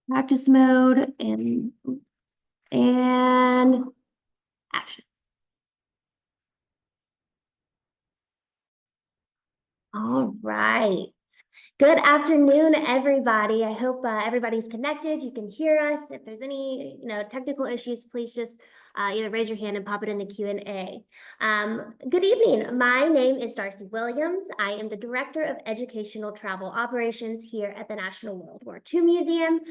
Practice mode and action. All right. Good afternoon, everybody. I hope everybody's connected. You can hear us. If there's any, technical issues, please just either raise your hand and pop it in the Q&A. Good evening. My name is Darsey Williams. I am the Director of Educational Travel Operations here at the National World War II Museum.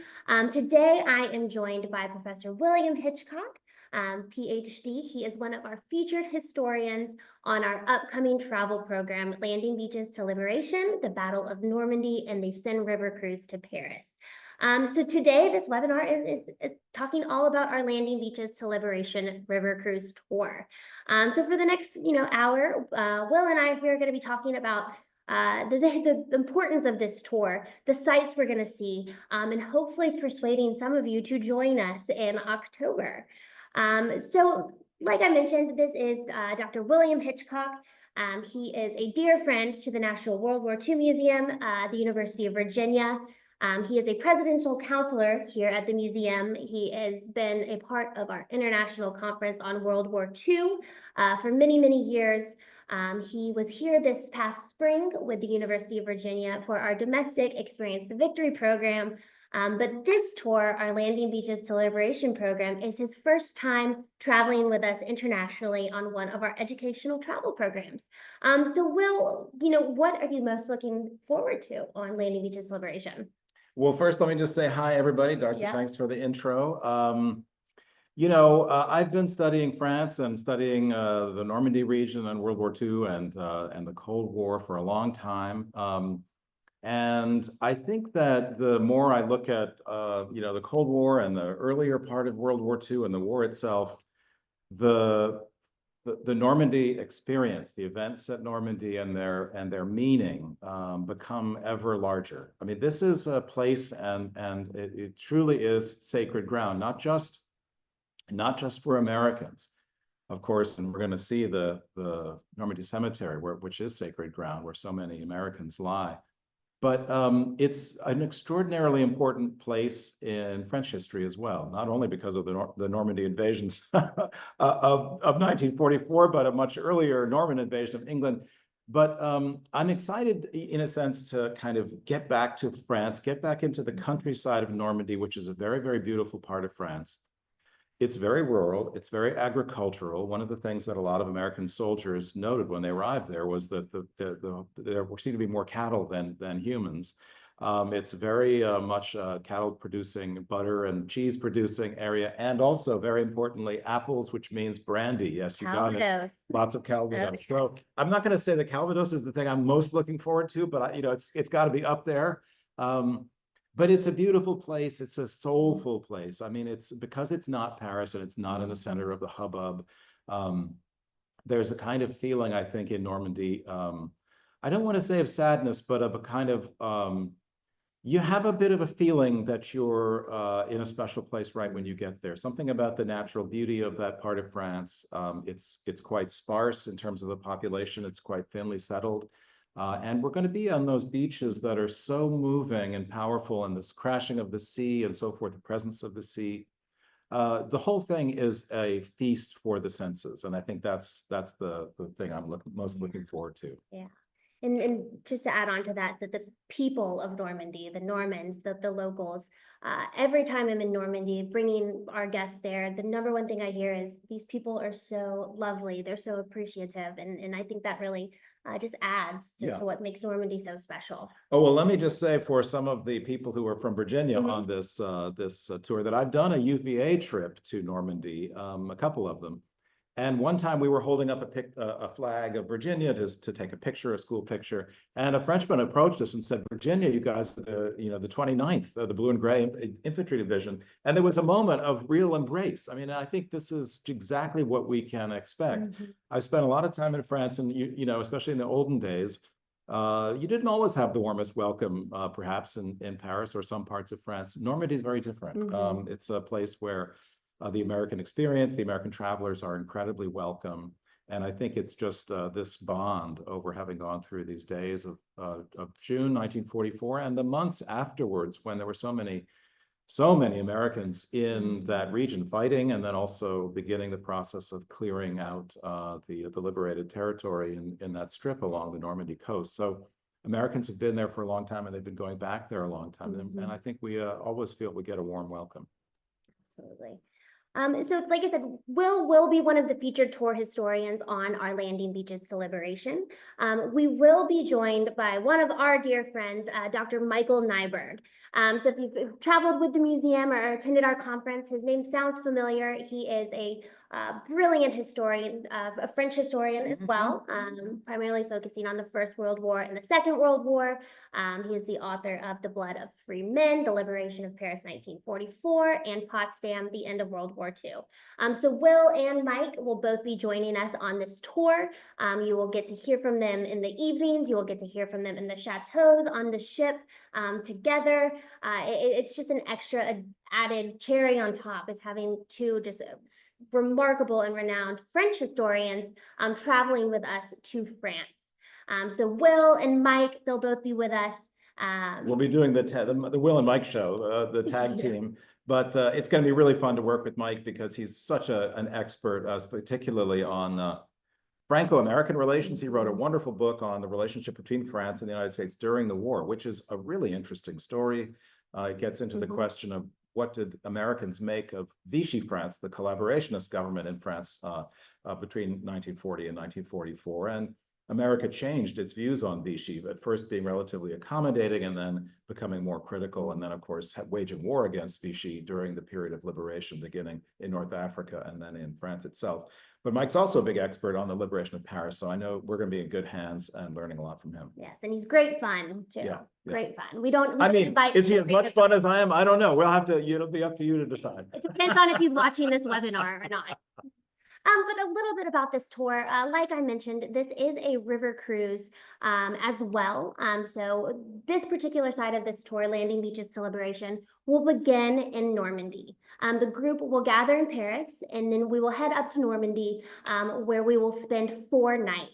Today, I am joined by Professor William Hitchcock, PhD. He is one of our featured historians on our upcoming travel program, Landing Beaches to Liberation, the Battle of Normandy, and the Seine River cruise to Paris. So today, this webinar is talking all about our Landing Beaches to Liberation River Cruise Tour. So for the next, hour, Will and I here are going to be talking about the importance of this tour, the sites we're going to see, and hopefully persuading some of you to join us in October. So like I mentioned, this is Dr. William Hitchcock. He is a dear friend to the National World War II Museum, the University of Virginia. He is a presidential counselor here at the museum. He has been a part of our international conference on World War II for many, many years. He was here this past spring with the University of Virginia for our domestic Experience the Victory program. But this tour, our Landing Beaches to Liberation program, is his first time traveling with us internationally on one of our educational travel programs. So Will, what are you most looking forward to on Landing Beaches to Liberation? Well, first, let me just say hi, everybody. Darsey, Yeah. Thanks for the intro. I've been studying France and studying the Normandy region and World War II and the Cold War for a long time. And I think that the more I look at, the Cold War and the earlier part of World War II and the war itself, the Normandy experience, the events at Normandy and their meaning become ever larger. I mean, this is a place and it truly is sacred ground, not just for Americans, of course, and we're going to see the Normandy Cemetery, which is sacred ground, where so many Americans lie. But it's an extraordinarily important place in French history as well, not only because of the Normandy invasions of 1944, but a much earlier Norman invasion of England. But I'm excited, in a sense, to kind of get back to France, get back into the countryside of Normandy, which is a very, very beautiful part of France. It's very rural, it's very agricultural. One of the things that a lot of American soldiers noted when they arrived there was that there seemed to be more cattle than humans. It's very much cattle producing, butter and cheese producing area, and also very importantly, apples, which means brandy. Yes, you got it. Lots of Calvados. Okay. So I'm not going to say that Calvados is the thing I'm most looking forward to, but it's got to be up there. But it's a beautiful place. It's a soulful place. I mean, it's because it's not Paris and it's not in the center of the hubbub. There's a kind of feeling, I think, in Normandy. I don't want to say of sadness, but of a kind of, you have a bit of a feeling that you're in a special place right when you get there. Something about the natural beauty of that part of France. It's quite sparse in terms of the population. It's quite thinly settled. And we're going to be on those beaches that are so moving and powerful, and this crashing of the sea and so forth, the presence of the sea. The whole thing is a feast for the senses. And I think that's the thing I'm most looking forward to. Yeah. And just to add on to that, that the people of Normandy, the Normans, the locals, every time I'm in Normandy, bringing our guests there, the number one thing I hear is these people are so lovely. They're so appreciative. And I think that really just adds to what makes Normandy so special. Oh, well, let me just say for some of the people who are from Virginia on this tour that I've done a UVA trip to Normandy, a couple of them. And one time we were holding up a flag of Virginia to take a picture, a school picture. And a Frenchman approached us and said, Virginia, you guys, the 29th, the Blue and Gray Infantry Division. And there was a moment of real embrace. I mean, I think this is exactly what we can expect. I spent a lot of time in France, and especially in the olden days, you didn't always have the warmest welcome, perhaps in Paris or some parts of France. Normandy is very different. It's a place where the American experience, the American travelers are incredibly welcome. And I think it's just this bond over having gone through these days of June 1944 and the months afterwards when there were so many so many Americans in that region fighting, and then also beginning the process of clearing out the liberated territory in that strip along the Normandy coast. So Americans have been there for a long time, and they've been going back there a long time. And I think we always feel we get a warm welcome. Absolutely. So like I said, will be one of the featured tour historians on our Landing Beaches Deliberation. We will be joined by one of our dear friends, Dr. Michael Neiberg. So if you've traveled with the museum or attended our conference, his name sounds familiar. He is a brilliant historian, a French historian as well, primarily focusing on the First World War and the Second World War. He is the author of The Blood of Free Men, The Liberation of Paris 1944, and Potsdam, The End of World War II. So Will and Mike will both be joining us on this tour. You will get to hear from them in the evenings. You will get to hear from them in the chateaus on the ship together. It's just an extra added cherry on top, is having two just remarkable and renowned French historians traveling with us to France. So Will and Mike, they'll both be with us. We'll be doing the Will and Mike show, the tag team, but it's going to be really fun to work with Mike because he's such an expert, particularly on Franco-American relations. He wrote a wonderful book on the relationship between France and the United States during the war, which is a really interesting story. It gets into the question of what did Americans make of Vichy France, the collaborationist government in France between 1940 and 1944. And America changed its views on Vichy, at first being relatively accommodating and then becoming more critical, and then, of course, waging war against Vichy during the period of liberation, beginning in North Africa and then in France itself. But Mike's also a big expert on the liberation of Paris, so I know we're going to be in good hands and learning a lot from him. Yes, and he's great fun too. Yeah. Great fun. We don't. I mean, is he as much fun as I am? I don't know. We'll have to. It'll be up to you to decide. It depends on if he's watching this webinar or not. But a little bit about this tour, like I mentioned, this is a river cruise as well. So this particular side of this tour, Landing Beaches Deliberation, will begin in Normandy. The group will gather in Paris, and then we will head up to Normandy, where we will spend 4 nights.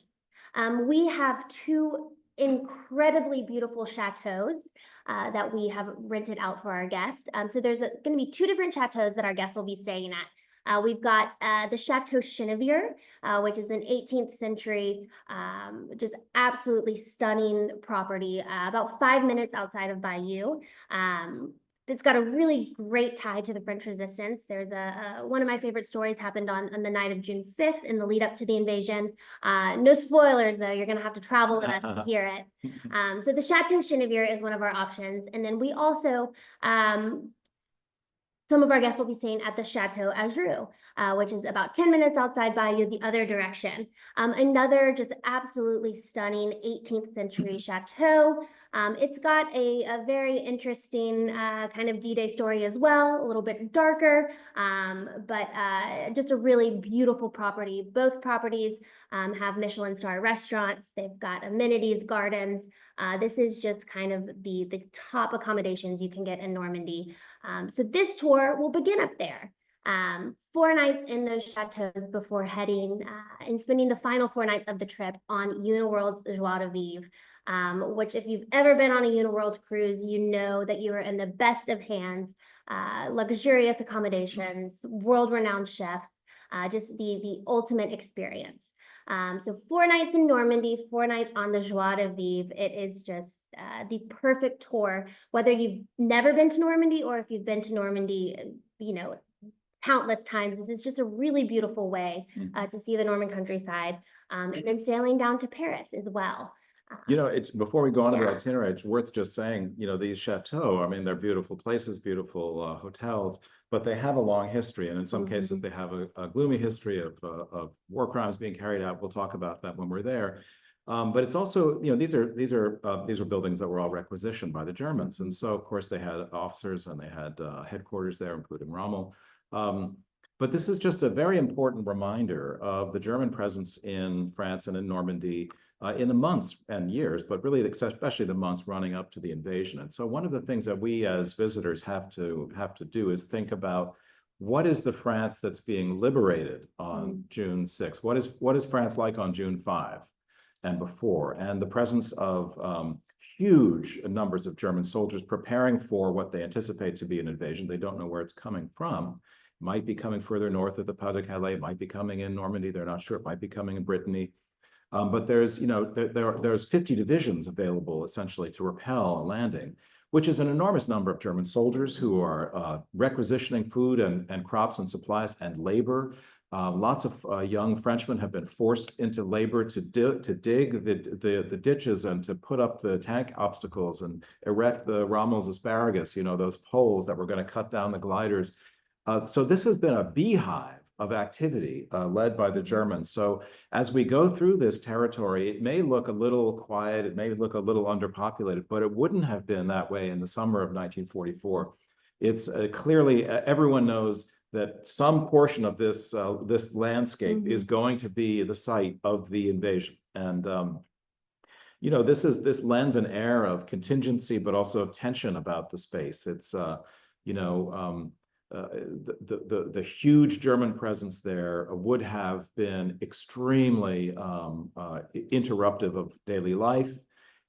We have 2 incredibly beautiful chateaus that we have rented out for our guests. So there's going to be 2 different chateaus that our guests will be staying at. We've got the Chateau Seine River, which is an 18th century, just absolutely stunning property, about 5 minutes outside of Bayeux. It's got a really great tie to the French Resistance. There's one of my favorite stories happened on the night of June 5th in the lead up to the invasion. No spoilers, though. You're going to have to travel with us to hear it. So the Chateau Seine River is one of our options. And then we also... some of our guests will be staying at the Chateau Azur, which is about 10 minutes outside Bayeux, the other direction. Another just absolutely stunning 18th century chateau. It's got a very interesting kind of D-Day story as well, a little bit darker, but just a really beautiful property. Both properties have Michelin star restaurants. They've got amenities, gardens. This is just kind of the top accommodations you can get in Normandy. So this tour will begin up there. 4 nights in those chateaus before heading and spending the final 4 nights of the trip on Uniworld's Joie de Vivre, which if you've ever been on a Uniworld cruise, you know that you are in the best of hands, luxurious accommodations, world-renowned chefs, just the ultimate experience. So 4 nights in Normandy, 4 nights on the Joie de Vivre. It is just the perfect tour, whether you've never been to Normandy or if you've been to Normandy, countless times. This is just a really beautiful way to see the Norman countryside, and then sailing down to Paris as well. It's before we go on to the itinerary, it's worth just saying, these chateaux, I mean, they're beautiful places, beautiful hotels, but they have a long history. And in some cases, they have a gloomy history of war crimes being carried out. We'll talk about that when we're there. But it's also, these were buildings that were all requisitioned by the Germans. And so, of course, they had officers and they had headquarters there, including Rommel. But this is just a very important reminder of the German presence in France and in Normandy in the months and years, but really especially the months running up to the invasion. And so one of the things that we as visitors have to do is think about what is the France that's being liberated on June 6th? What is France like on June 5 and before? And the presence of huge numbers of German soldiers preparing for what they anticipate to be an invasion. They don't know where it's coming from. Might be coming further north of the Pas de Calais, might be coming in Normandy, they're not sure, it might be coming in Brittany. But there's, there's 50 divisions available essentially to repel a landing, which is an enormous number of German soldiers who are requisitioning food and crops and supplies and labor. Lots of young Frenchmen have been forced into labor to dig the ditches and to put up the tank obstacles and erect the Rommel's asparagus, those poles that were going to cut down the gliders. So this has been a beehive of activity led by the Germans. So as we go through this territory, it may look a little quiet, it may look a little underpopulated, but it wouldn't have been that way in the summer of 1944. It's clearly, everyone knows that some portion of this this landscape is going to be the site of the invasion. And this lends an air of contingency, but also of tension about the space. It's the huge German presence there would have been extremely interruptive of daily life.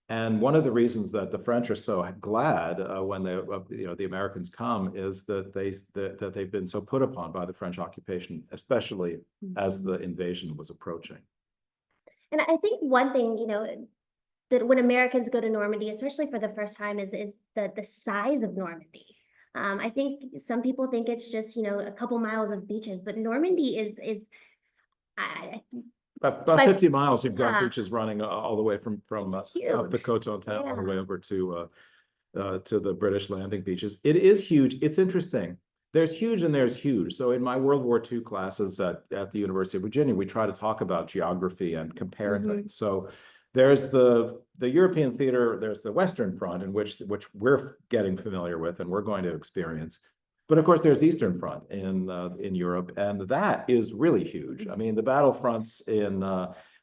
And one of the reasons that the French are so glad when the Americans come is that they've been so put upon by the French occupation, especially as the invasion was approaching. And I think one thing, that when Americans go to Normandy, especially for the first time, is the size of Normandy. I think some people think it's just, a couple miles of beaches, but Normandy is about 50 miles. You've got beaches running all the way from up the Cotentin all the way over to the British landing beaches. It is huge. It's interesting. There's huge and there's huge. So in my World War II classes at the University of Virginia, we try to talk about geography and compare things. So there's the European theater, there's the Western Front, in which we're getting familiar with and we're going to experience. But of course, there's the Eastern Front in Europe, and that is really huge. I mean, the battlefronts in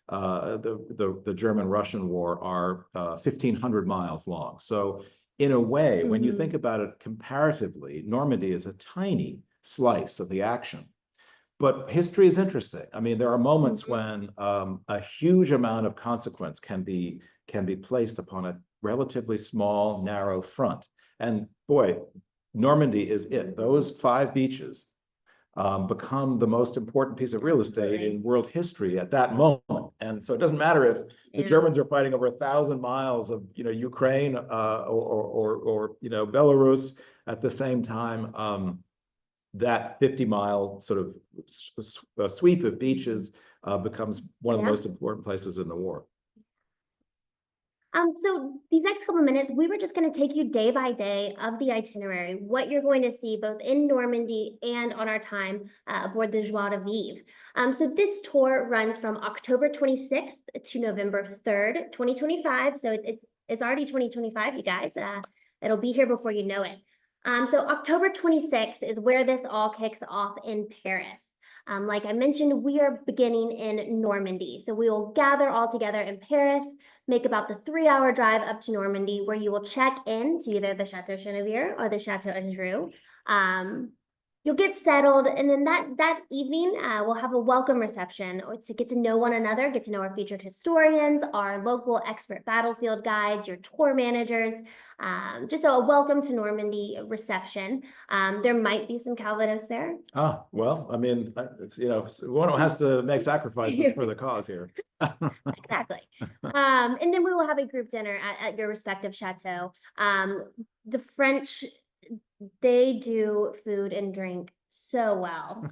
the German-Russian War are 1,500 miles long. So in a way, when you think about it comparatively, Normandy is a tiny slice of the action. But history is interesting. I mean, there are moments when a huge amount of consequence can be placed upon a relatively small, narrow front. And boy, Normandy is it. Those 5 beaches become the most important piece of real estate in world history at that moment. And so it doesn't matter if the Germans are fighting over 1,000 miles of Ukraine or Belarus at the same time. That 50-mile sort of sweep of beaches becomes one of the most important places in the war. So these next couple of minutes, we were just going to take you day by day of the itinerary, what you're going to see both in Normandy and on our time aboard the Joie de Vivre. So this tour runs from October 26th to November 3rd, 2025. So it's already 2025, you guys. It'll be here before you know it. So October 26th is where this all kicks off in Paris. Like I mentioned, we are beginning in Normandy. So we will gather all together in Paris, make about the 3-hour drive up to Normandy, where you will check in to either the Chateau Chenevier or the Chateau Andrew. You'll get settled, and then that evening, we'll have a welcome reception to get to know one another, get to know our featured historians, our local expert battlefield guides, your tour managers, just a welcome to Normandy reception. There might be some Calvados there. Well, I mean, one has to make sacrifices for the cause here. Exactly. And then we will have a group dinner at your respective chateau. The French, they do food and drink so well.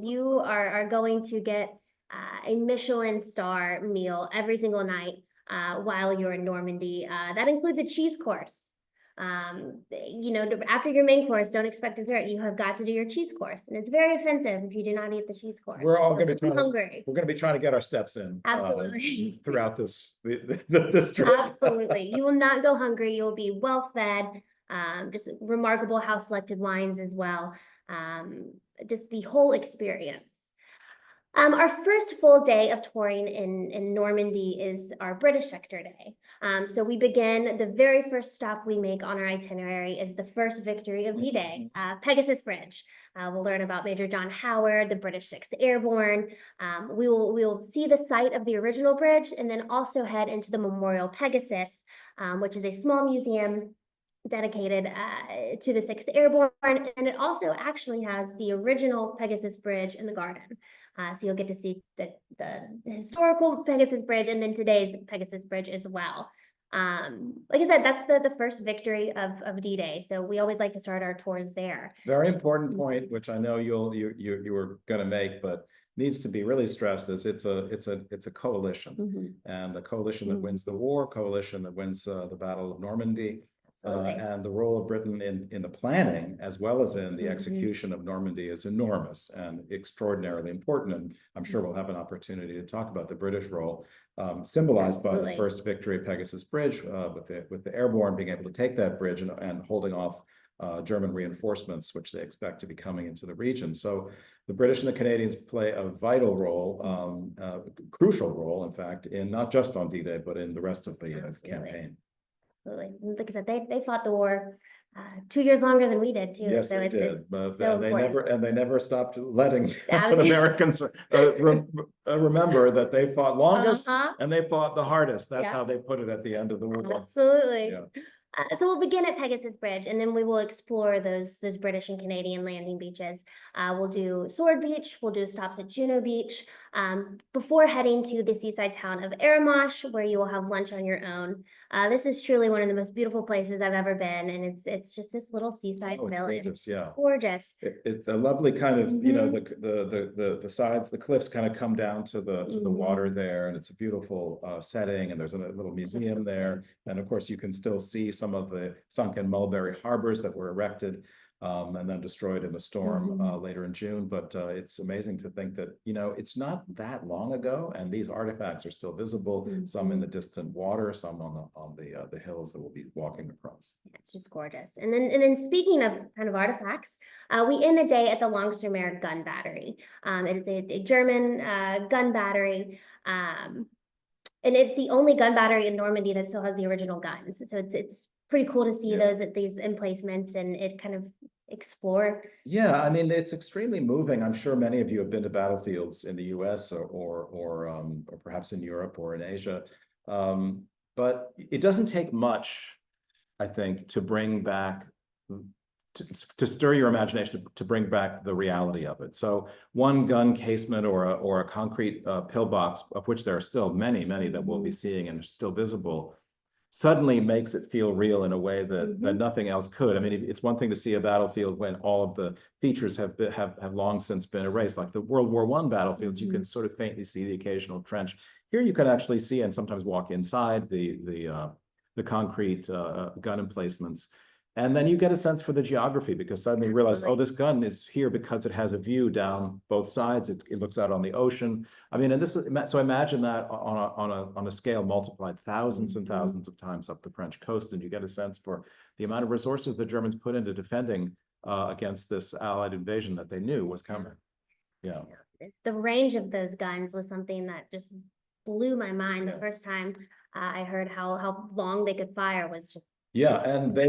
You are going to get a Michelin star meal every single night while you're in Normandy. That includes a cheese course. After your main course, don't expect dessert. You have got to do your cheese course, and it's very offensive if you do not eat the cheese course. We're all going to be hungry. We're going to be trying to get our steps in. Absolutely. Throughout this trip. Absolutely, you will not go hungry. You'll be well fed. Just remarkable house selected wines as well. Just the whole experience. Our first full day of touring in Normandy is our British sector day. So we begin, the very first stop we make on our itinerary is the first victory of D-Day, Pegasus Bridge. We'll learn about Major John Howard, the British 6th Airborne. We will see the site of the original bridge and then also head into the Memorial Pegasus, which is a small museum dedicated to the 6th Airborne, and it also actually has the original Pegasus Bridge in the garden. So you'll get to see the historical Pegasus Bridge and then today's Pegasus Bridge as well. Like I said, that's the first victory of D-Day. So we always like to start our tours there. Very important point, which I know you were going to make, but needs to be really stressed, is it's a coalition, and a coalition that wins the war, coalition that wins the Battle of Normandy. And the role of Britain in the planning as well as in the execution of Normandy is enormous and extraordinarily important. And I'm sure we'll have an opportunity to talk about the British role, symbolized by the first victory at Pegasus Bridge, with the Airborne being able to take that bridge and holding off German reinforcements, which they expect to be coming into the region. So the British and the Canadians play a vital role, crucial role, in fact, in not just on D-Day, but in the rest of the campaign. Absolutely. Like I said, they fought the war 2 years longer than we did too. Yes, so they did. But so they never stopped letting the Americans remember that they fought longest and they fought the hardest. That's how they put it at the end of the war. Absolutely. Yeah. So we'll begin at Pegasus Bridge, and then we will explore those British and Canadian landing beaches. We'll do Sword Beach, we'll do stops at Juno Beach, before heading to the seaside town of Aramash, where you will have lunch on your own. This is truly one of the most beautiful places I've ever been, and it's just this little seaside village. Gorgeous, yeah. Gorgeous. It's a lovely kind of, you know, the sides, the cliffs kind of come down to the water there, and it's a beautiful setting, and there's a little museum there, and of course you can still see some of the sunken mulberry harbors that were erected and then destroyed in a storm later in June. But it's amazing to think that, you know, it's not that long ago, and these artifacts are still visible, some in the distant water, some on the hills that we'll be walking across. It's just gorgeous. And then speaking of kind of artifacts, we end the day at the Longstermeer gun battery. It is a German gun battery. And it's the only gun battery in Normandy that still has the original guns. So it's pretty cool to see those at these emplacements and it kind of explore. Yeah, I mean, it's extremely moving. I'm sure many of you have been to battlefields in the US or perhaps in Europe or in Asia. But it doesn't take much, I think, to bring back to stir your imagination, to bring back the reality of it. So one gun casement or a concrete pillbox, of which there are still many that we'll be seeing and are still visible, suddenly makes it feel real in a way that nothing else could. I mean, it's one thing to see a battlefield when all of the features have long since been erased, like the World War I battlefields. You can sort of faintly see the occasional trench. Here you can actually see and sometimes walk inside the concrete gun emplacements. And then you get a sense for the geography, because suddenly you realize, oh, this gun is here because it has a view down both sides. It looks out on the ocean. I mean, and so imagine that on a scale multiplied thousands and thousands of times up the French coast, and you get a sense for the amount of resources the Germans put into defending against this Allied invasion that they knew was coming. Yeah. The range of those guns was something that just blew my mind the first time I heard how long they could fire. Was just and they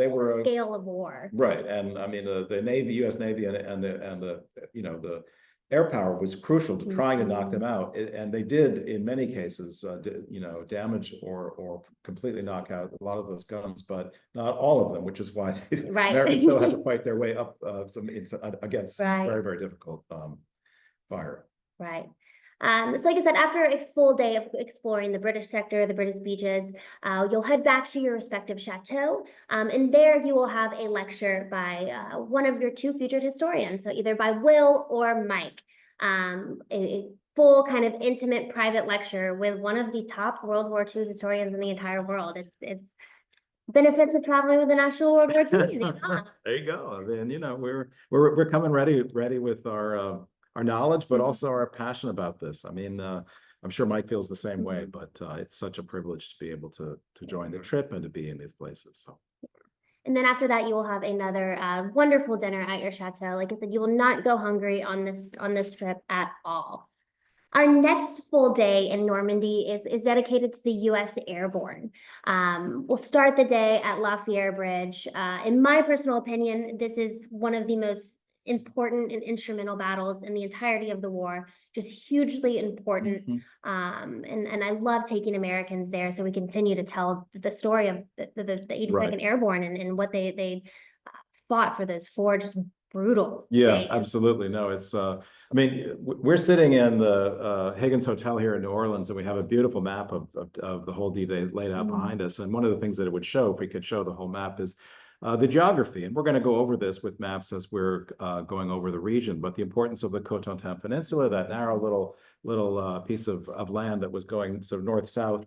were a scale of war, right? And I mean, the Navy, U.S. Navy, and the you know, the air power was crucial to trying to knock them out, and they did in many cases, you know, damage or completely knock out a lot of those guns, but not all of them, which is why Americans still had to fight their way up against very, very difficult fire. Right. So like I said, after a full day of exploring the British sector, the British beaches, you'll head back to your respective chateau. And there you will have a lecture by one of your two featured historians. So either by Will or Mike, a full kind of intimate private lecture with one of the top World War II historians in the entire world. It's benefits of traveling with the National World War II Museum. There you go. I mean, you know, we're coming ready with our knowledge, but also our passion about this. I mean, I'm sure Mike feels the same way, but it's such a privilege to be able to join the trip and to be in these places. So. And then after that, you will have another wonderful dinner at your chateau. Like I said, you will not go hungry on this trip at all. Our next full day in Normandy is dedicated to the U.S. Airborne. We'll start the day at Lafayette Bridge. In my personal opinion, this is one of the most important and instrumental battles in the entirety of the war, just hugely important. Mhm. And I love taking Americans there so we continue to tell the story of the 82nd Right. Airborne and what they fought for those four just brutal Yeah, days. absolutely. No, it's, I mean, we're sitting in the Higgins Hotel here in New Orleans, and we have a beautiful map of the whole D-Day laid out behind us. And one of the things that it would show, if we could show the whole map, is the geography. And we're going to go over this with maps as we're going over the region, but the importance of the Cotentin Peninsula, that narrow little piece of land that was going sort of north-south.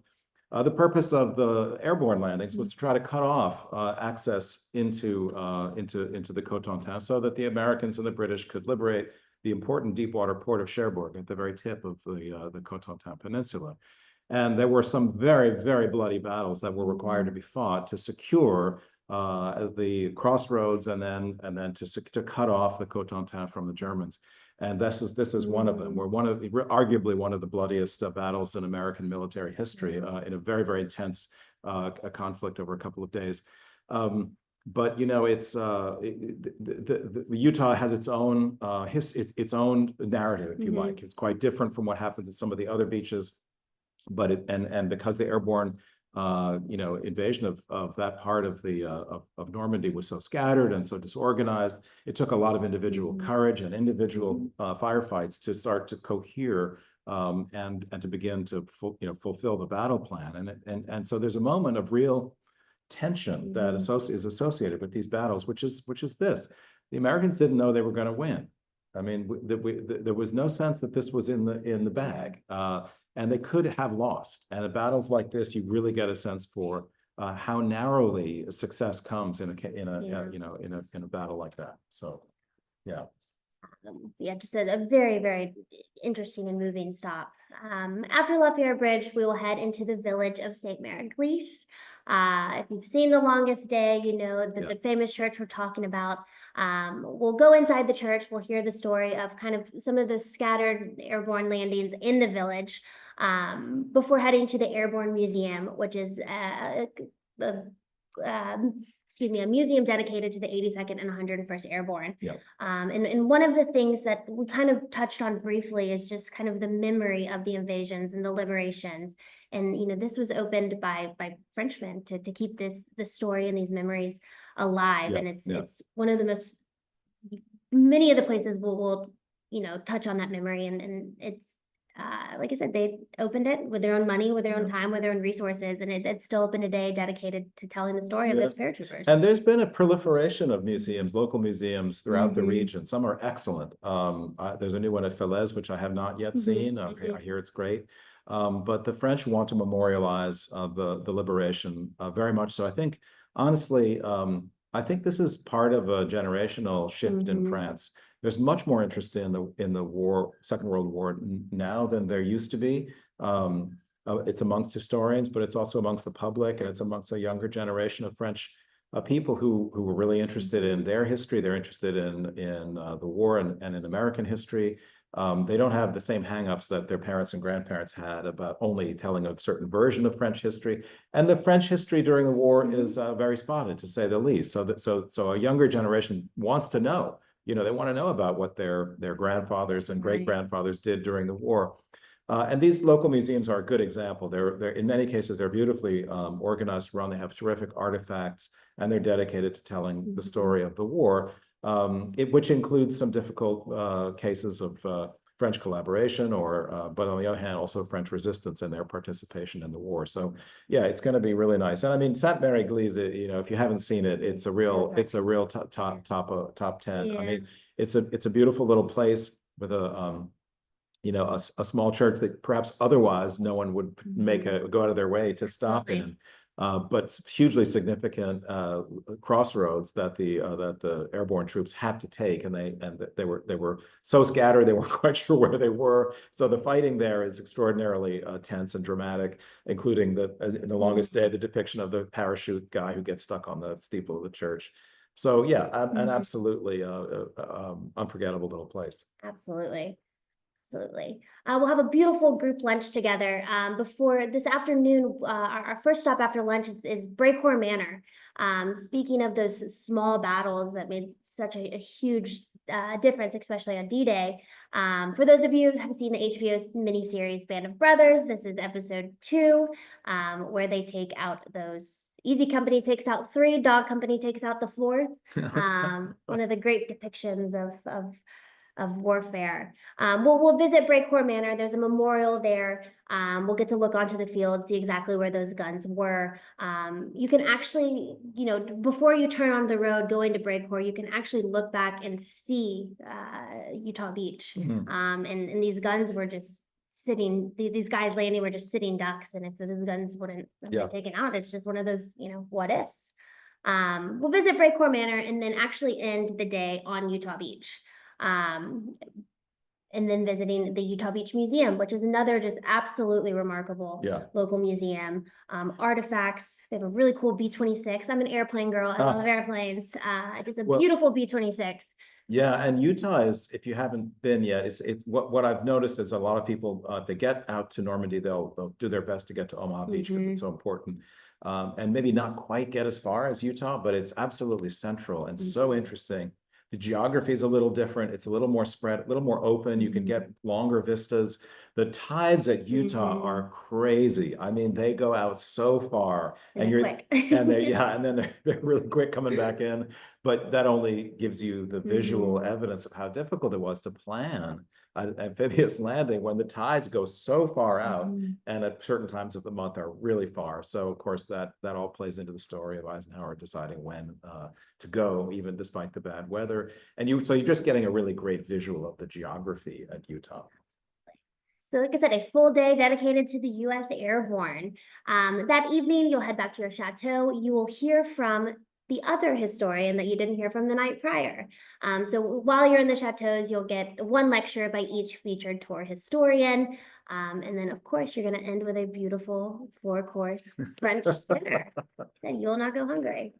The purpose of the airborne landings was to try to cut off access into the Cotentin so that the Americans and the British could liberate the important deep water port of Cherbourg at the very tip of the Cotentin Peninsula. And there were some very, very bloody battles that were required to be fought to secure the crossroads and then to cut off the Cotentin from the Germans. And this is one of them. We're arguably one of the bloodiest battles in American military history in a very, very intense conflict over a couple of days. But you know, it's the Utah has its own its own narrative, if you like. It's quite different from what happens at some of the other beaches. But and because the airborne invasion of that part of the of Normandy was so scattered and so disorganized, it took a lot of individual courage and individual firefights to start to cohere and to begin to fulfill the battle plan. And so there's a moment of real tension that is associated with these battles, which is this: the Americans didn't know they were going to win. I mean, there was no sense that this was in the bag. And they could have lost. And at battles like this, you really get a sense for how narrowly success comes in a battle like that. So, yeah. Yeah, just a very, very interesting and moving stop. After Lafayette Bridge, we will head into the village of St. Mary Église. If you've seen The Longest Day, you know that the famous church we're talking about. We'll go inside the church. We'll hear the story of kind of some of the scattered airborne landings in the village before heading to the Airborne Museum, which is a museum dedicated to the 82nd and 101st Airborne. Yep. And one of the things that we kind of touched on briefly is just kind of the memory of the invasions and the liberations. And, you know, this was opened by Frenchmen to keep the story and these memories alive. Yep. And Yep. it's one of the most, many of the places will touch on that memory. And it's, like I said, they opened it with their own money, with their own time, with their own resources, and it's still open today, dedicated to telling the story of those paratroopers. And there's been a proliferation of museums, local museums throughout the region. Some are excellent. There's a new one at Falaise, which I have not yet seen. I hear it's great. But the French want to memorialize the liberation very much so. I think, honestly, I think this is part of a generational shift in France. There's much more interest in the war, Second World War now than there used to be. It's amongst historians, but it's also amongst the public, and it's amongst a younger generation of French people who were really interested in their history. They're interested in the war and in American history. They don't have the same hangups that their parents and grandparents had about only telling a certain version of French history. And the French history during the war is very spotted, to say the least. So a younger generation wants to know. They want to know about what their grandfathers and great grandfathers did during the war. And these local museums are a good example. They're in many cases, they're beautifully organized, run. They have terrific artifacts, and they're dedicated to telling the story of the war, which includes some difficult cases of French collaboration, but on the other hand, also French resistance and their participation in the war. So yeah, it's going to be really nice. And I mean, Sainte Mary Église, if you haven't seen it, it's a real top 10. Yeah. I mean, it's a beautiful little place with a small church that perhaps otherwise no one would go out of their way to stop in. But it's hugely significant crossroads that the airborne troops had to take, and they were so scattered they weren't quite sure where they were. So the fighting there is extraordinarily tense and dramatic, including in the Longest Day, the depiction of the parachute guy who gets stuck on the steeple of the church. So yeah, an absolutely unforgettable little place. Absolutely. Absolutely. We'll have a beautiful group lunch together. Before this afternoon, our first stop after lunch is Breakour Manor. Speaking of those small battles that made such a huge difference, especially on D-Day. For those of you who have seen the HBO miniseries Band of Brothers, this is episode 2, where they take out those. Easy Company takes out 3, Dog Company takes out the 4th. One of the great depictions of warfare. We'll visit Breakcore Manor. There's a memorial there. We'll get to look onto the field, see exactly where those guns were. You can actually, before you turn on the road going to Breakcore, you can actually look back and see Utah Beach. And these guns were just sitting, these guys landing were just sitting ducks. And if those guns wouldn't have been taken out, it's just one of those, what ifs. We'll visit Breakcore Manor and then actually end the day on Utah Beach. And then visiting the Utah Beach Museum, which is another just absolutely remarkable local museum. Artifacts, they have a really cool B-26. I'm an airplane girl, I love airplanes. Just a beautiful B-26. Yeah, and Utah is, if you haven't been yet, it's what I've noticed is a lot of people, if they get out to Normandy, they'll do their best to get to Omaha Beach because it's so important. And maybe not quite get as far as Utah, but it's absolutely central and so interesting. The geography is a little different. It's a little more spread, a little more open. You can get longer vistas. The tides at Utah are crazy. I mean, they go out so far, and you're quick. And then they're really quick coming back in. But that only gives you the visual evidence of how difficult it was to plan an amphibious landing when the tides go so far out, and at certain times of the month are really far. So of course that all plays into the story of Eisenhower deciding when to go, even despite the bad weather. And so you're just getting a really great visual of the geography at Utah. So like I said, a full day dedicated to the U.S. Airborne. That evening, you'll head back to your chateau. You will hear from the other historian that you didn't hear from the night prior. So while you're in the chateaus, you'll get one lecture by each featured tour historian. And then, of course, you're going to end with a beautiful 4-course French dinner. Then you'll not go hungry.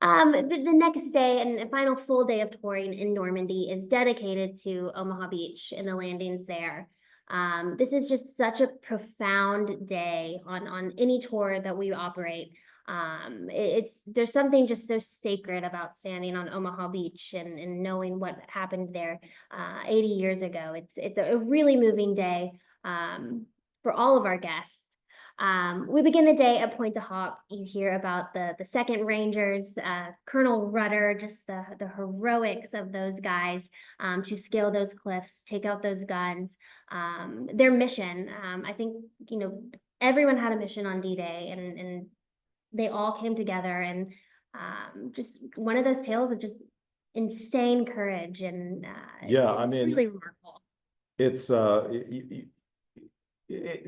The next day and final full day of touring in Normandy is dedicated to Omaha Beach and the landings there. This is just such a profound day on any tour that we operate. There's something just so sacred about standing on Omaha Beach and knowing what happened there 80 years ago. It's a really moving day for all of our guests. We begin the day at Pointe du Hoc. You hear about the 2nd Rangers, Colonel Rudder, just the heroics of those guys to scale those cliffs, take out those guns. Their mission, I think, everyone had a mission on D-Day, and they all came together, and just one of those tales of just insane courage, and I mean, really remarkable. It's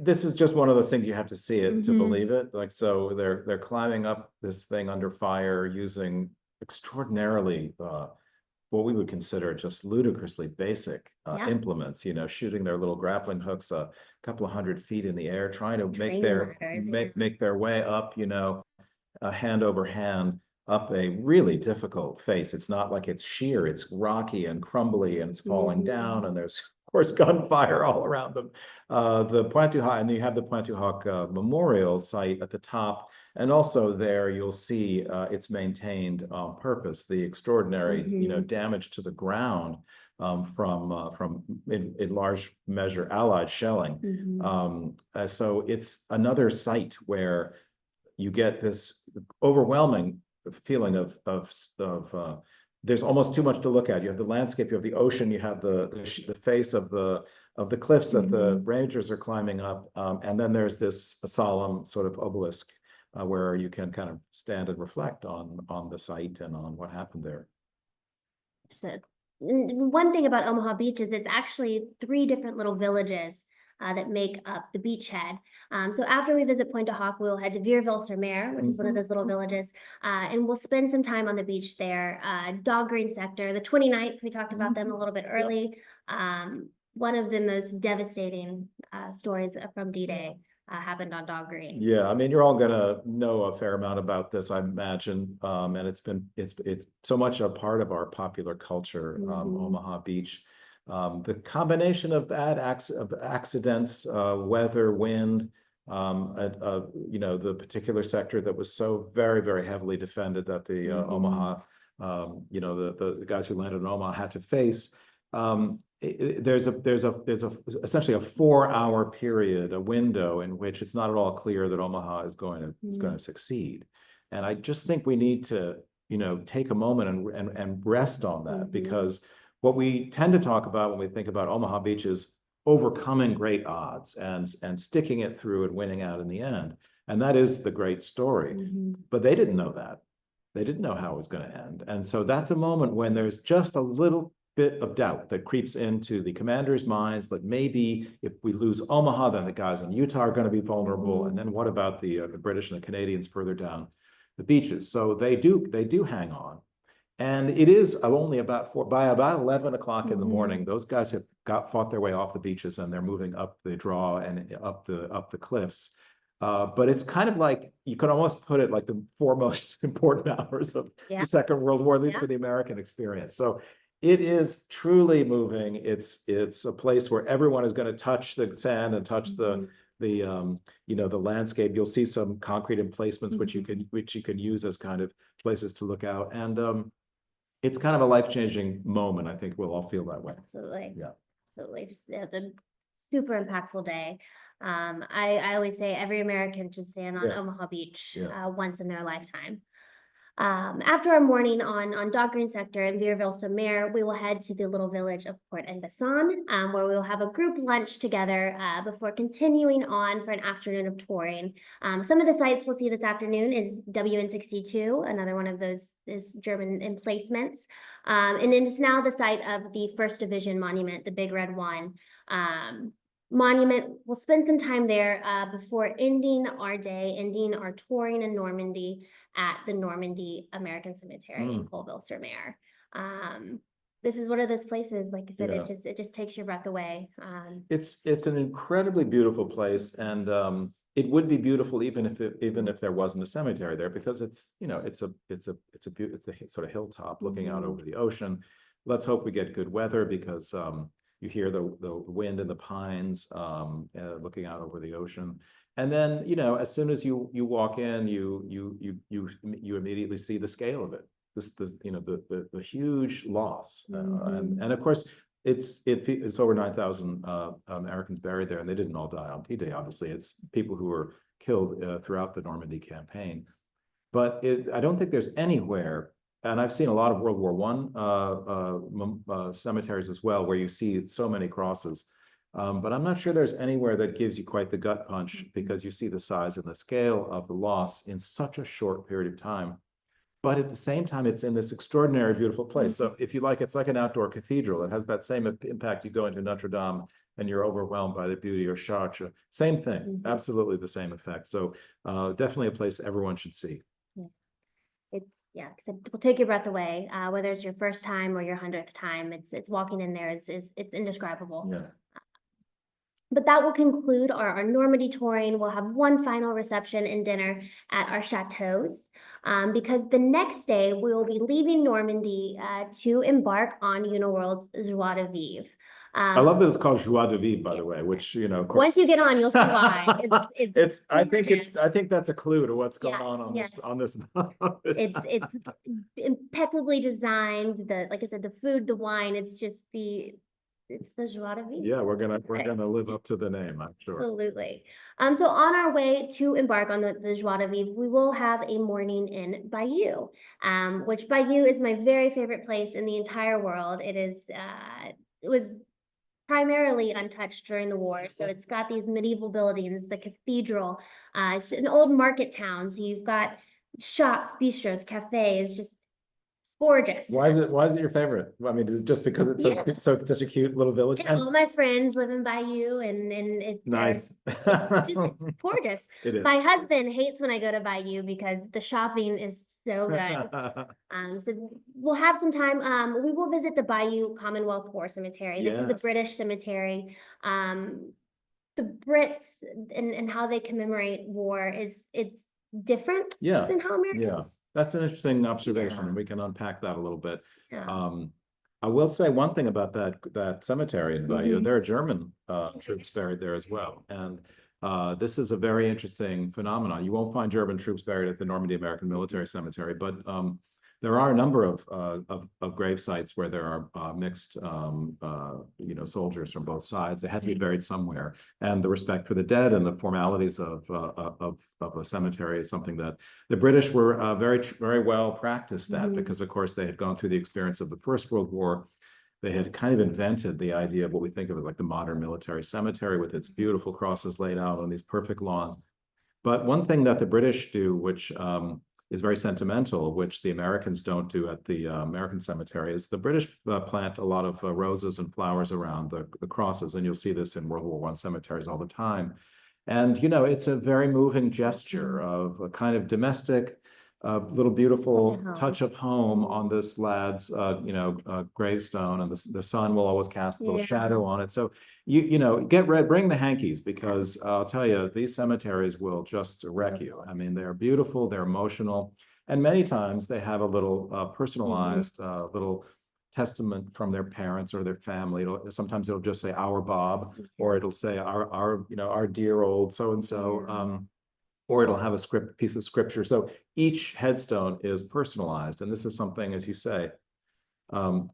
this is just one of those things you have to see it to believe it. Like, so they're climbing up this thing under fire using extraordinarily what we would consider just ludicrously basic implements, shooting their little grappling hooks a couple of 100 feet in the air, trying to make their way up, hand over hand up a really difficult face. It's not like it's sheer, it's rocky and crumbly, and it's falling down, and there's of course gunfire all around them. The Pointe du Hoc, and you have the Pointe du Hoc memorial site at the top, and also there you'll see it's maintained on purpose, the extraordinary damage to the ground from in large measure Allied shelling. So it's another site where you get this overwhelming feeling of there's almost too much to look at. You have the landscape, you have the ocean, you have the face of the cliffs that the Rangers are climbing up, and then there's this solemn sort of obelisk where you can kind of stand and reflect on the site and on what happened there. So, one thing about Omaha Beach is it's actually 3 different little villages that make up the beachhead. So after we visit Pointe du Hoc, we'll head to Vivre-sur-Mer, which is one of those little villages, and we'll spend some time on the beach there. Dog Green Sector, the 29th, we talked about them a little bit early. One of the most devastating stories from D-Day happened on Dog Green. Yeah, I mean, you're all gonna know a fair amount about this, I imagine, and it's so much a part of our popular culture, Omaha Beach. The combination of bad accidents, weather, wind, the particular sector that was so very, very heavily defended, that the Omaha you know, the guys who landed in Omaha had to face. There's essentially a 4-hour period, a window in which it's not at all clear that Omaha is going to succeed. And I just think we need to, you know, take a moment and rest on that, because what we tend to talk about when we think about Omaha Beach is overcoming great odds and sticking it through and winning out in the end. And that is the great story. But they didn't know that. They didn't know how it was going to end. And so that's a moment when there's just a little bit of doubt that creeps into the commanders' minds, that maybe if we lose Omaha, then the guys in Utah are going to be vulnerable. And then what about the British and the Canadians further down the beaches? So they do hang on. And it is only by about 11 o'clock in the morning, those guys have fought their way off the beaches, and they're moving up the draw and up the cliffs. But it's kind of like, you could almost put it like the 4 most important hours of the Second World War, at least for the American experience. So it is truly moving. It's a place where everyone is going to touch the sand and touch the you know, the landscape. You'll see some concrete emplacements which you can use as kind of places to look out. And it's kind of a life-changing moment. I think we'll all feel that way. Absolutely. Yeah. Absolutely. Just a super impactful day. I always say every American should stand on Omaha Beach once in their lifetime. After our morning on Dock Green Sector in Villeville-sur-Mer, we will head to the little village of Port-en-Besson, where we will have a group lunch together before continuing on for an afternoon of touring. Some of the sites we'll see this afternoon is WN62, another one of those is German emplacements. And it is now the site of the First Division Monument, the Big Red One. Monument. We'll spend some time there before ending our touring in Normandy at the Normandy American Cemetery in Colville-sur-Mer. This is one of those places, like I said, it just takes your breath away. It's an incredibly beautiful place, and it would be beautiful even if there wasn't a cemetery there, because it's, you know, it's a sort of hilltop looking out over the ocean. Let's hope we get good weather, because you hear the wind in the pines looking out over the ocean. And then, you know, as soon as you walk in, you immediately see the scale of it. This you know, the huge loss. And of course, it's over 9,000 Americans buried there, and they didn't all die on D-Day. Obviously, it's people who were killed throughout the Normandy campaign. But I don't think there's anywhere. And I've seen a lot of World War I cemeteries as well, where you see so many crosses. But I'm not sure there's anywhere that gives you quite the gut punch, because you see the size and the scale of the loss in such a short period of time. But at the same time, it's in this extraordinary, beautiful place. So if you like, it's like an outdoor cathedral. It has that same impact. You go into Notre Dame and you're overwhelmed by the beauty, or Chartres. Same thing, absolutely the same effect. So definitely a place everyone should see. So it will take your breath away, whether it's your first time or your 100th time. It's walking in there it's indescribable. But that will conclude our Normandy touring. We'll have one final reception and dinner at our chateaus, because the next day we will be leaving Normandy to embark on Uniworld's Joie de Vivre. I love that it's called Joie de Vivre, by the way, which, you know, of course, once you get on, you'll see why. I think that's a clue to what's going on this. It's impeccably designed. Like I said, the food, the wine, it's the Joie de Vivre. Yeah, we're gonna live up to the name, I'm sure. Absolutely. So on our way to embark on the Joie de Vivre, we will have a morning in Bayeux, which Bayeux is my very favorite place in the entire world. It was primarily untouched during the war. So it's got these medieval buildings, the cathedral. It's an old market town. So you've got shops, bistros, cafes, just gorgeous. Why is it your favorite? I mean, is it just because it's such a cute little village? And all my friends live in Bayeux, and it's nice. It's gorgeous. It is. My husband hates when I go to Bayeux because the shopping is so good. So we'll have some time. We will visit the Bayeux Commonwealth War Cemetery. This is the British cemetery. The Brits and how they commemorate war it's different than how Americans. That's an interesting observation, and we can unpack that a little bit. I will say one thing about that cemetery in Bayeux. There are German troops buried there as well, and this is a very interesting phenomenon. You won't find German troops buried at the Normandy American Military Cemetery, but there are a number of grave sites where there are mixed, soldiers from both sides. They had to be buried somewhere, and the respect for the dead and the formalities of a cemetery is something that the British were very well practiced at, because of course they had gone through the experience of the First World War. They had kind of invented the idea of what we think of as like the modern military cemetery, with its beautiful crosses laid out on these perfect lawns. But one thing that the British do, which is very sentimental, which the Americans don't do at the American cemetery, is the British plant a lot of roses and flowers around the crosses. And you'll see this in World War I cemeteries all the time. And, it's a very moving gesture of a kind of domestic, little beautiful touch of home on this lad's, gravestone, and the sun will always cast a little shadow on it. So bring the hankies, because I'll tell you, these cemeteries will just wreck you. I mean, they're beautiful, they're emotional, and many times they have a little personalized little testament from their parents or their family. Sometimes it'll just say "Our Bob," or it'll say our dear old so and so. Or it'll have a piece of scripture. So each headstone is personalized. And this is something, as you say,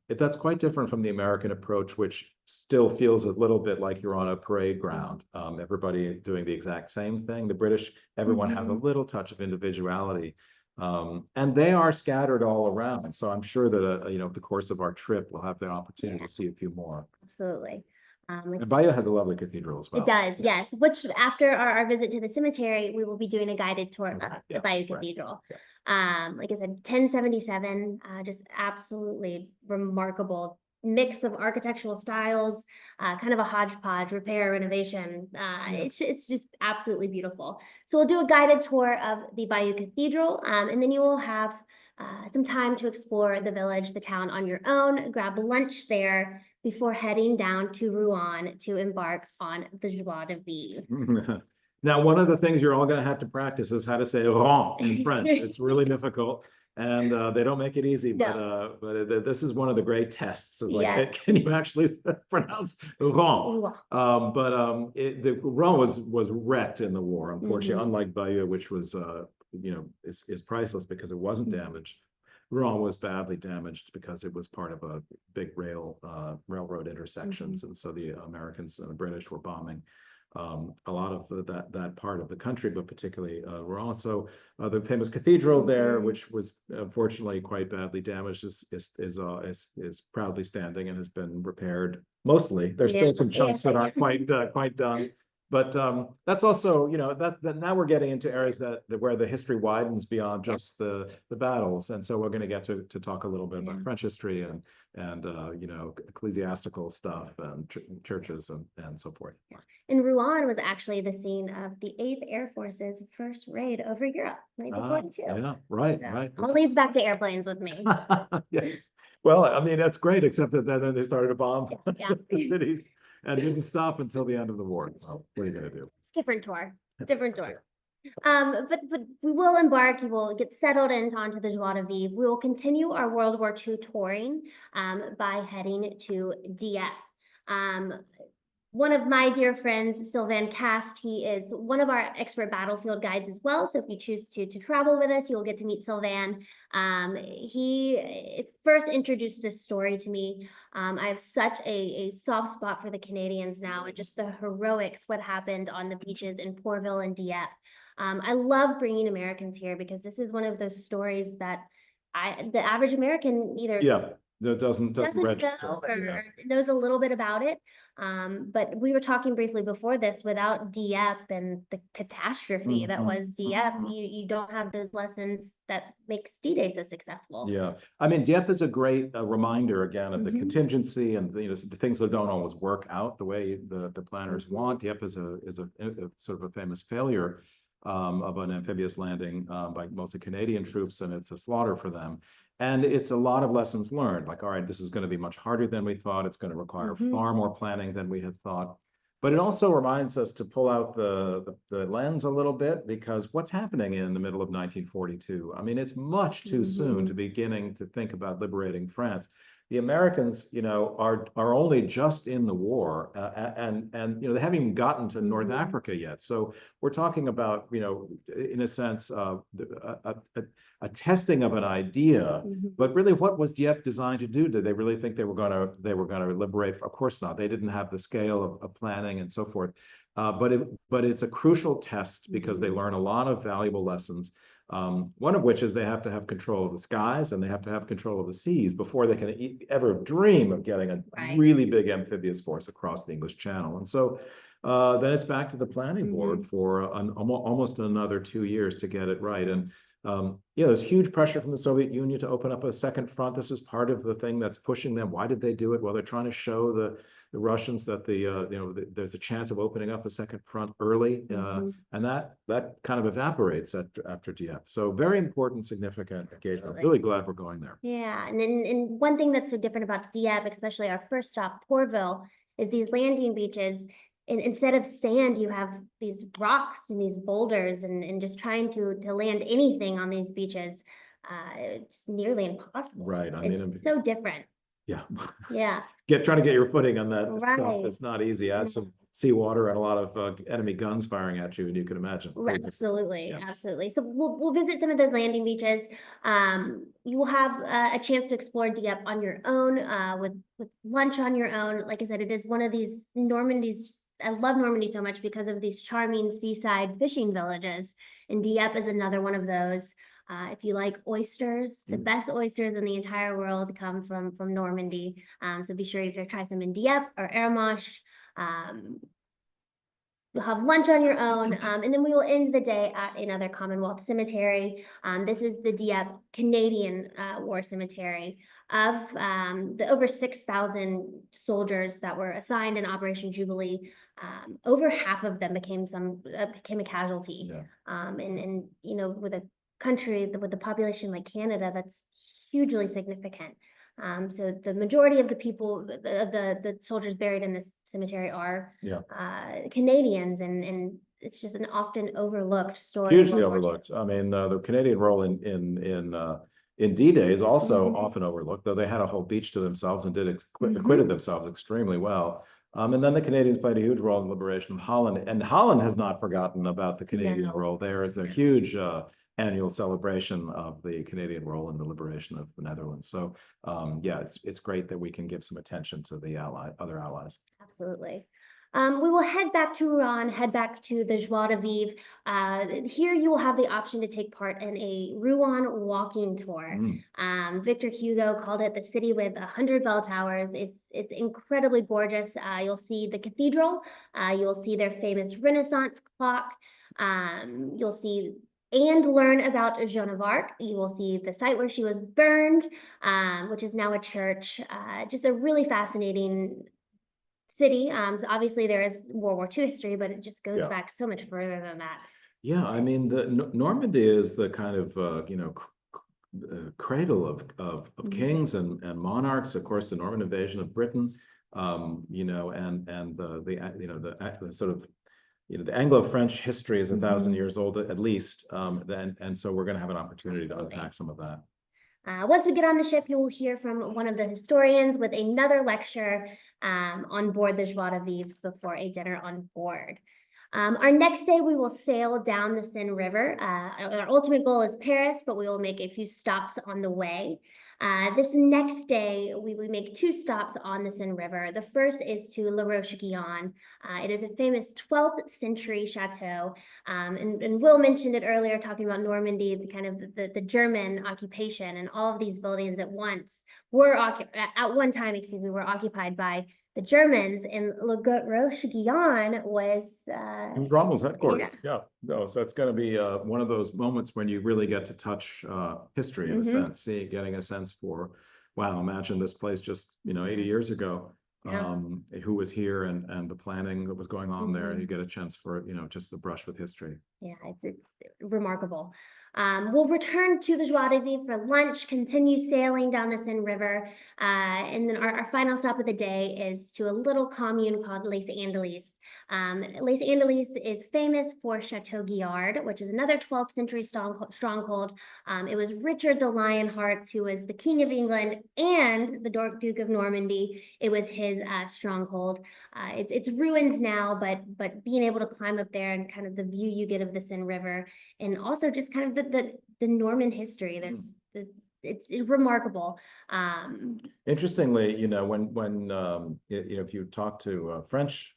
that's quite different from the American approach, which still feels a little bit like you're on a parade ground. Everybody doing the exact same thing. The British, everyone has a little touch of individuality. And they are scattered all around. So I'm sure that, the course of our trip, we'll have the opportunity to see a few more. Absolutely. And Bayeux has a lovely cathedral as well. It does, yes. Which after our visit to the cemetery, we will be doing a guided tour of the Bayeux Cathedral. Like I said, 1077, just absolutely remarkable mix of architectural styles, kind of a hodgepodge, repair, renovation. It's just absolutely beautiful. So we'll do a guided tour of the Bayeux Cathedral, and then you will have some time to explore the village, the town on your own, grab lunch there before heading down to Rouen to embark on the Joie de Vivre. Now, one of the things you're all going to have to practice is how to say "Rouen" in French. It's really difficult, and they don't make it easy. But this is one of the great tests. Is like, can you actually pronounce Rouen? The Rouen was wrecked in the war, unfortunately. Unlike Bayeux, which was is priceless because it wasn't damaged. Rouen was badly damaged because it was part of a big railroad intersections, and so the Americans and the British were bombing a lot of that part of the country, but particularly Rouen. So the famous cathedral there, which was unfortunately quite badly damaged, is proudly standing and has been repaired mostly. There's still some chunks that aren't quite done. But that's also, that now we're getting into areas where the history widens beyond just the battles, and so we're going to get to talk a little bit about French history and ecclesiastical stuff and churches and so forth. And Rouen was actually the scene of the 8th Air Force's first raid over Europe, 1942. Yeah, right. All leads back to airplanes with me. Yes. Well, I mean, that's great, except that then they started to bomb the cities. And didn't stop until the end of the war. Well, what are you going to do? It's a different tour. But we will embark. You will get settled onto the Joie de Vivre. We will continue our World War II touring by heading to Dieppe. One of my dear friends, Sylvain Cast, he is one of our expert battlefield guides as well. So if you choose to travel with us, you'll get to meet Sylvain. He first introduced this story to me. I have such a soft spot for the Canadians now, and just the heroics, what happened on the beaches in Pourville and Dieppe. I love bringing Americans here because this is one of those stories that the average American either that doesn't register know or knows a little bit about it. But we were talking briefly before this, without Dieppe and the catastrophe that was Dieppe, you don't have those lessons that makes D-Day so successful. Yeah, I mean, Dieppe is a great reminder again of the contingency and the things that don't always work out the way the planners want. Dieppe is a sort of a famous failure of an amphibious landing by mostly Canadian troops, and it's a slaughter for them. And it's a lot of lessons learned, like, all right, this is going to be much harder than we thought. It's going to require far more planning than we had thought. But it also reminds us to pull out the lens a little bit, because what's happening in the middle of 1942? I mean, it's much too soon to be beginning to think about liberating France. the Americans, are only just in the war, and they haven't even gotten to North Africa yet. So we're talking about, in a sense, a testing of an idea. But really, what was Dieppe designed to do? Did they really think they were going to liberate? Of course not. They didn't have the scale of planning and so forth. But it's a crucial test because they learn a lot of valuable lessons. One of which is they have to have control of the skies and they have to have control of the seas before they can ever dream of getting a really big amphibious force across the English Channel. And so then it's back to the planning board for almost another 2 years to get it right. And there's huge pressure from the Soviet Union to open up a second front. This is part of the thing that's pushing them. Why did they do it? Well, they're trying to show the Russians that there's a chance of opening up a second front early, and that kind of evaporates after Dieppe. So very important, significant engagement. Really glad we're going there. Yeah, and one thing that's so different about Dieppe, especially our first stop, Pourville, is these landing beaches. And instead of sand, you have these rocks and these boulders, and just trying to land anything on these beaches, it's nearly impossible. Right. It's so different. Yeah. Yeah. Trying to get your footing on that stuff. Right. It's not easy. Add some seawater and a lot of enemy guns firing at you, and you can imagine. Right. Absolutely. Yeah. Absolutely. So we'll visit some of those landing beaches. You will have a chance to explore Dieppe on your own, with lunch on your own. Like I said, it is one of these Normandy's. I love Normandy so much because of these charming seaside fishing villages, and Dieppe is another one of those. If you like oysters, the best oysters in the entire world come from Normandy. So be sure to try some in Dieppe or Airborne. You'll have lunch on your own, and then we will end the day at another Commonwealth cemetery. This is the Dieppe Canadian War Cemetery. Of the over 6,000 soldiers that were assigned in Operation Jubilee, over half of them became a casualty. Yeah. And with a country with a population like Canada, that's hugely significant. So the majority of the people, the soldiers buried in this cemetery are Canadians, and it's just an often overlooked story. Hugely overlooked. I mean, the Canadian role in D-Day is also often overlooked, though they had a whole beach to themselves and acquitted themselves extremely well. And then the Canadians played a huge role in the liberation of Holland, and Holland has not forgotten about the Canadian role there. It's a huge annual celebration of the Canadian role in the liberation of the Netherlands. So it's great that we can give some attention to the other allies. Absolutely. We will head back to Rouen, head back to the Joie de Vivre. Here you will have the option to take part in a Rouen walking tour. Victor Hugo called it the city with 100 bell towers. It's incredibly gorgeous. You'll see the cathedral. You'll see their famous Renaissance clock. You'll see and learn about Joan of Arc. You will see the site where she was burned, which is now a church. Just a really fascinating city. So obviously there is World War II history, but it just goes back so much further than that. Yeah, I mean, the Normandy is the kind of cradle of kings and monarchs. Of course, the Norman invasion of Britain, and the sort of the Anglo-French history is 1,000 years old at least. And so we're going to have an opportunity to unpack some of that. Once we get on the ship, you will hear from one of the historians with another lecture on board the Joie de Vivre before a dinner on board. Our next day, we will sail down the Seine River. Our ultimate goal is Paris, but we will make a few stops on the way. This next day, we make 2 stops on the Seine River. The first is to La Roche-Guyon. It is a famous 12th century chateau. And Will mentioned it earlier, talking about Normandy, the kind of the German occupation, and all of these buildings at one time, were occupied by the Germans, and La Roche-Guyon was it was Rommel's headquarters. Yeah. No, so it's going to be one of those moments when you really get to touch history in a sense, getting a sense for, wow, imagine this place just 80 years ago, who was here and the planning that was going on there, and you get a chance for just the brush with history. Yeah, it's remarkable. We'll return to the Joie de Vivre for lunch, continue sailing down the Seine River, and then our final stop of the day is to a little commune called Les Andelys. Les Andelys is famous for Chateau Guillard, which is another 12th century stronghold. It was Richard the Lionheart's, who was the King of England and the Duke of Normandy. It was his stronghold. It's ruined now, but being able to climb up there and kind of the view you get of the Seine River, and also just kind of the Norman history. It's remarkable. Interestingly, you know, if you talk to French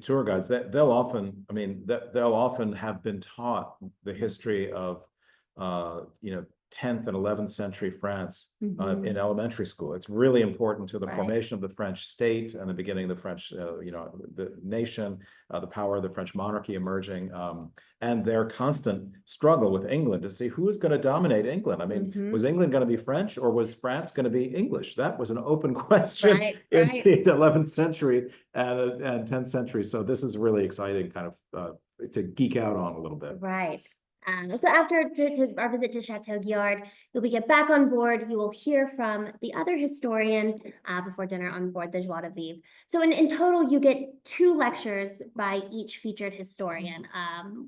tour guides, they'll often, I mean, they'll often have been taught the history of 10th and 11th century France in elementary school. It's really important to the formation of the French state and the beginning of the French, the nation, the power of the French monarchy emerging, and their constant struggle with England to see who is going to dominate England. I mean, was England going to be French or was France going to be English? That was an open question in the 11th century and 10th century. So this is really exciting kind of to geek out on a little bit. Right. So after our visit to Chateau Guillard, you'll be get back on board. You will hear from the other historian before dinner on board the Joie de Vivre. So in total, you get 2 lectures by each featured historian,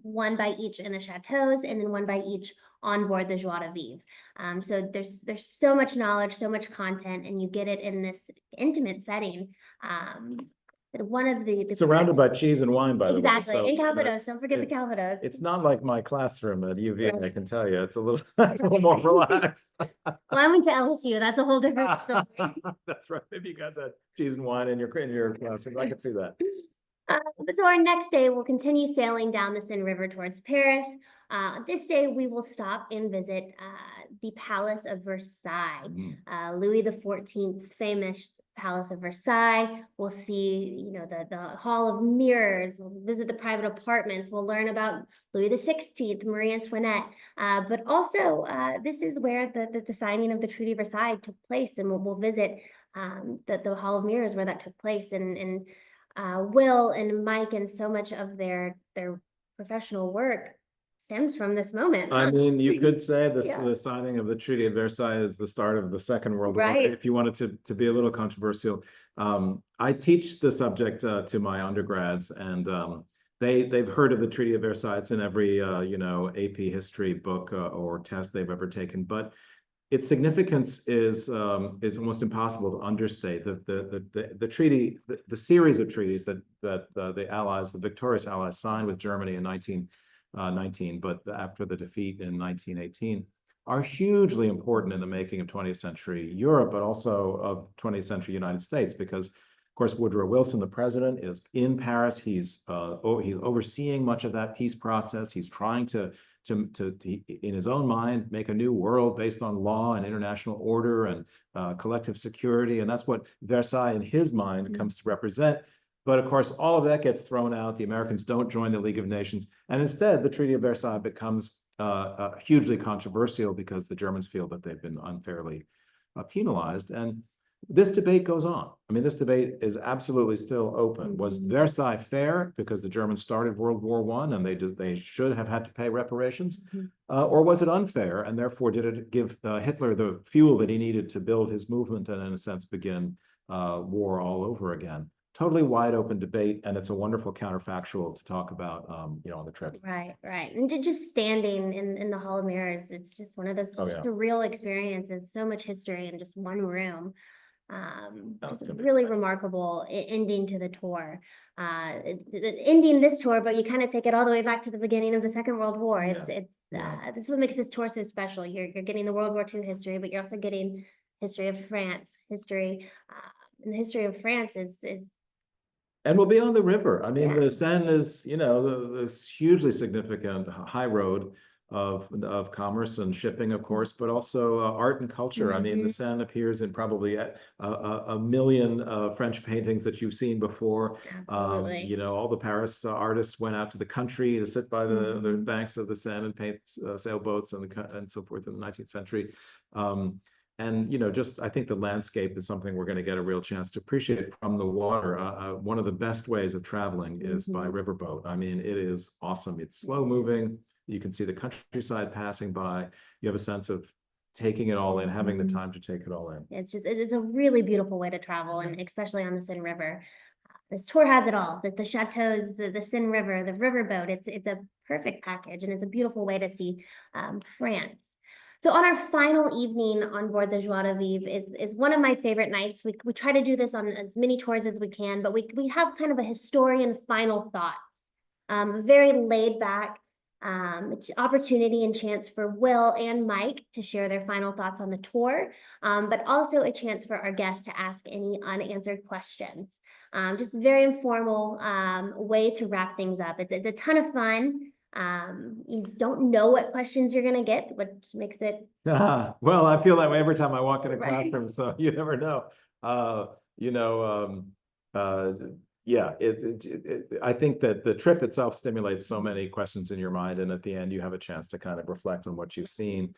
one by each in the chateaus, and then one by each on board the Joie de Vivre. So there's so much knowledge, so much content, and you get it in this intimate setting. One of the surrounded by cheese and wine, by the way. Exactly, and Calvados. Don't forget the Calvados. It's not like my classroom at UVA. I can tell you, it's a little more relaxed. Well, I went to LSU. That's a whole different story. That's right. Maybe you guys had cheese and wine in your classroom. I can see that. So our next day, we'll continue sailing down the Seine River towards Paris. This day, we will stop and visit the Palace of Versailles, Louis XIV's famous Palace of Versailles. We'll see, the Hall of Mirrors. We'll visit the private apartments. We'll learn about Louis XVI, Marie Antoinette. But also, this is where the signing of the Treaty of Versailles took place, and we'll visit the Hall of Mirrors where that took place. And Will and Mike and so much of their professional work stems from this moment. I mean, you could say this, the signing of the Treaty of Versailles is the start of the Second World War, if you wanted to be a little controversial. I teach the subject to my undergrads, and they've heard of the Treaty of Versailles. It's in every AP history book or test they've ever taken, but its significance is almost impossible to understate. The treaty, the series of treaties that the Allies, the victorious Allies, signed with Germany in 1919, but after the defeat in 1918, are hugely important in the making of 20th century Europe, but also of 20th century United States, because, of course, Woodrow Wilson, the president, is in Paris. He's overseeing much of that peace process. He's trying to, in his own mind, make a new world based on law and international order and collective security. And that's what Versailles, in his mind, comes to represent. But of course, all of that gets thrown out. The Americans don't join the League of Nations. And instead, the Treaty of Versailles becomes hugely controversial because the Germans feel that they've been unfairly penalized. And this debate goes on. I mean, this debate is absolutely still open. Was Versailles fair because the Germans started World War I and they should have had to pay reparations? Or was it unfair? And therefore, did it give Hitler the fuel that he needed to build his movement and, in a sense, begin war all over again? Totally wide open debate, and it's a wonderful counterfactual to talk about, on the trip. Right. And just standing in the Hall of Mirrors, it's just one of those surreal experiences. So much history in just one room. Just a really remarkable ending to the tour. Ending this tour, but you kind of take it all the way back to the beginning of the Second World War. This is what makes this tour so special. You're getting the World War II history, but you're also getting history of France history. And the history of France is. And we'll be on the river. I mean, the Seine is, this hugely significant high road of commerce and shipping, of course, but also art and culture. I mean, the Seine appears in probably a million French paintings that you've seen before. All the Paris artists went out to the country to sit by the banks of the Seine and paint sailboats and so forth in the 19th century. And, just I think the landscape is something we're going to get a real chance to appreciate from the water. One of the best ways of traveling is by riverboat. I mean, it is awesome. It's slow moving. You can see the countryside passing by. You have a sense of taking it all in, having the time to take it all in. It's a really beautiful way to travel, and especially on the Seine River. This tour has it all, the chateaus, the Seine River, the riverboat. It's a perfect package, and it's a beautiful way to see France. So on our final evening on board the Joie de Vivre is one of my favorite nights. We try to do this on as many tours as we can, but we have kind of a historian final thoughts. Very laid back opportunity and chance for Will and Mike to share their final thoughts on the tour, but also a chance for our guests to ask any unanswered questions. Just a very informal way to wrap things up. It's a ton of fun. You don't know what questions you're gonna get, which makes it. Well, I feel that way every time I walk in a Right. classroom, so you never know. You know, yeah, I think that the trip itself stimulates so many questions in your mind, and at the end, you have a chance to kind of reflect on what you've seen.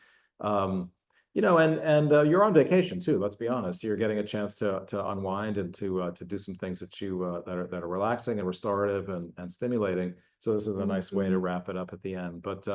You know, and you're on vacation too. Let's be honest. You're getting a chance to unwind and to do some things that you that are relaxing and restorative and stimulating. So this is a nice way to wrap it up at the end. But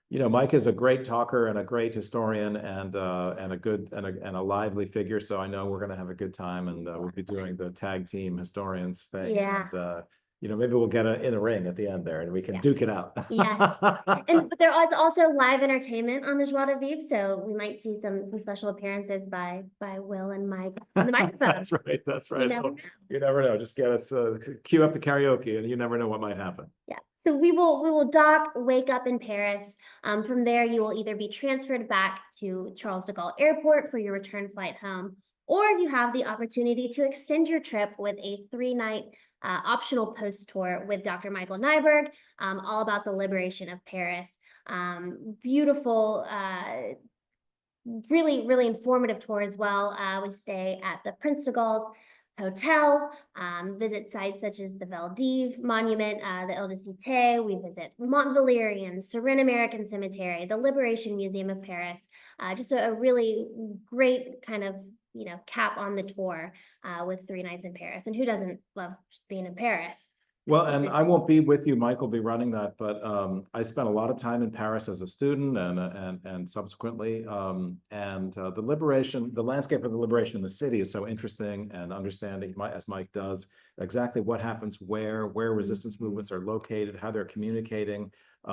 you know, Mike is a great talker and a great historian and a good and a lively figure. So I know we're going to have a good time, and we'll be doing the tag team historians thing. Yeah. And, you know, maybe we'll get in a ring at the end there, and we can duke it out. Yes. But there is also live entertainment on the Joie de Vivre, so we might see some special appearances by Will and Mike on the microphone. That's right. That's right. You never know. You never know. Just get us cue up the karaoke, and you never know what might happen. Yeah. So we will dock, wake up in Paris. From there, you will either be transferred back to Charles de Gaulle Airport for your return flight home, or you have the opportunity to extend your trip with a 3-night optional post tour with Dr. Michael Neiberg, all about the liberation of Paris. Beautiful, really, really informative tour as well. We stay at the Prince de Gaulle's Hotel, visit sites such as the Valdivia Monument, the Ile de Cité. We visit Mont Valérien, Seine American Cemetery, the Liberation Museum of Paris. Just a really great kind of, you know, cap on the tour with 3 nights in Paris. And who doesn't love just being in Paris? Well, and I won't be with you. Mike will be running that, but I spent a lot of time in Paris as a student and subsequently. The liberation, the landscape of the liberation in the city is so interesting, and understanding, as Mike does, exactly what happens where resistance movements are located, how they're communicating,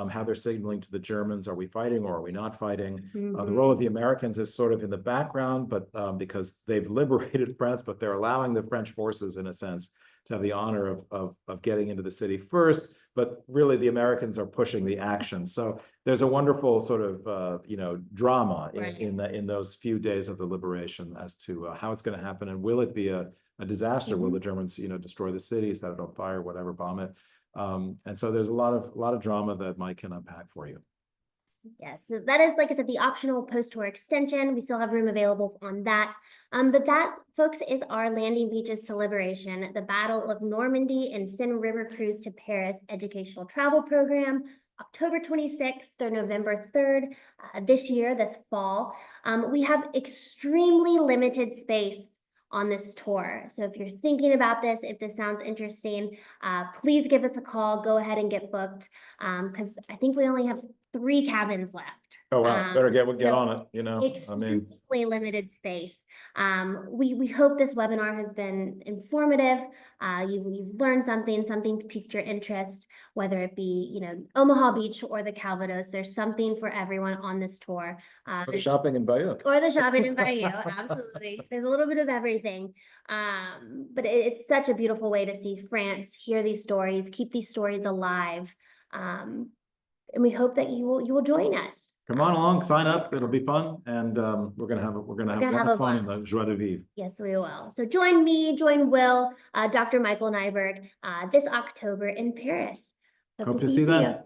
how they're signaling to the Germans, are we fighting or are we not fighting? The role of the Americans is sort of in the background, but because they've liberated France, but they're allowing the French forces, in a sense, to have the honor of getting into the city first, but really the Americans are pushing the action. So there's a wonderful sort of you know, drama in those few days of the liberation as to how it's going to happen, and will it be a disaster? Will the Germans, you know, destroy the city, set it on fire, whatever, bomb it? And so there's a lot of drama that Mike can unpack for you. Yes, so that is, like I said, the optional post-tour extension. We still have room available on that. But that, folks, is our Landing Beaches to Liberation, the Battle of Normandy and Seine River Cruise to Paris educational travel program, October 26th through November 3rd this year, this fall. We have extremely limited space on this tour. So if you're thinking about this, if this sounds interesting, please give us a call. Go ahead and get booked, because I think we only have 3 cabins left. Oh wow, better get so on it, you know. I mean, extremely limited space. We hope this webinar has been informative. You've learned something's piqued your interest, whether it be, you know, Omaha Beach or the Calvados. There's something for everyone on this tour. Or the shopping in Bayeux. Or the shopping in Bayeux, absolutely. There's a little bit of everything. But it's such a beautiful way to see France, hear these stories, keep these stories alive. And we hope that you will join us. Come on along, sign up. It'll be fun, and we're gonna have a lot of fun in the Joie de Vivre. Yes, we will. So join me, join Will, Dr. Michael Neiberg this October in Paris. Hope to see you then.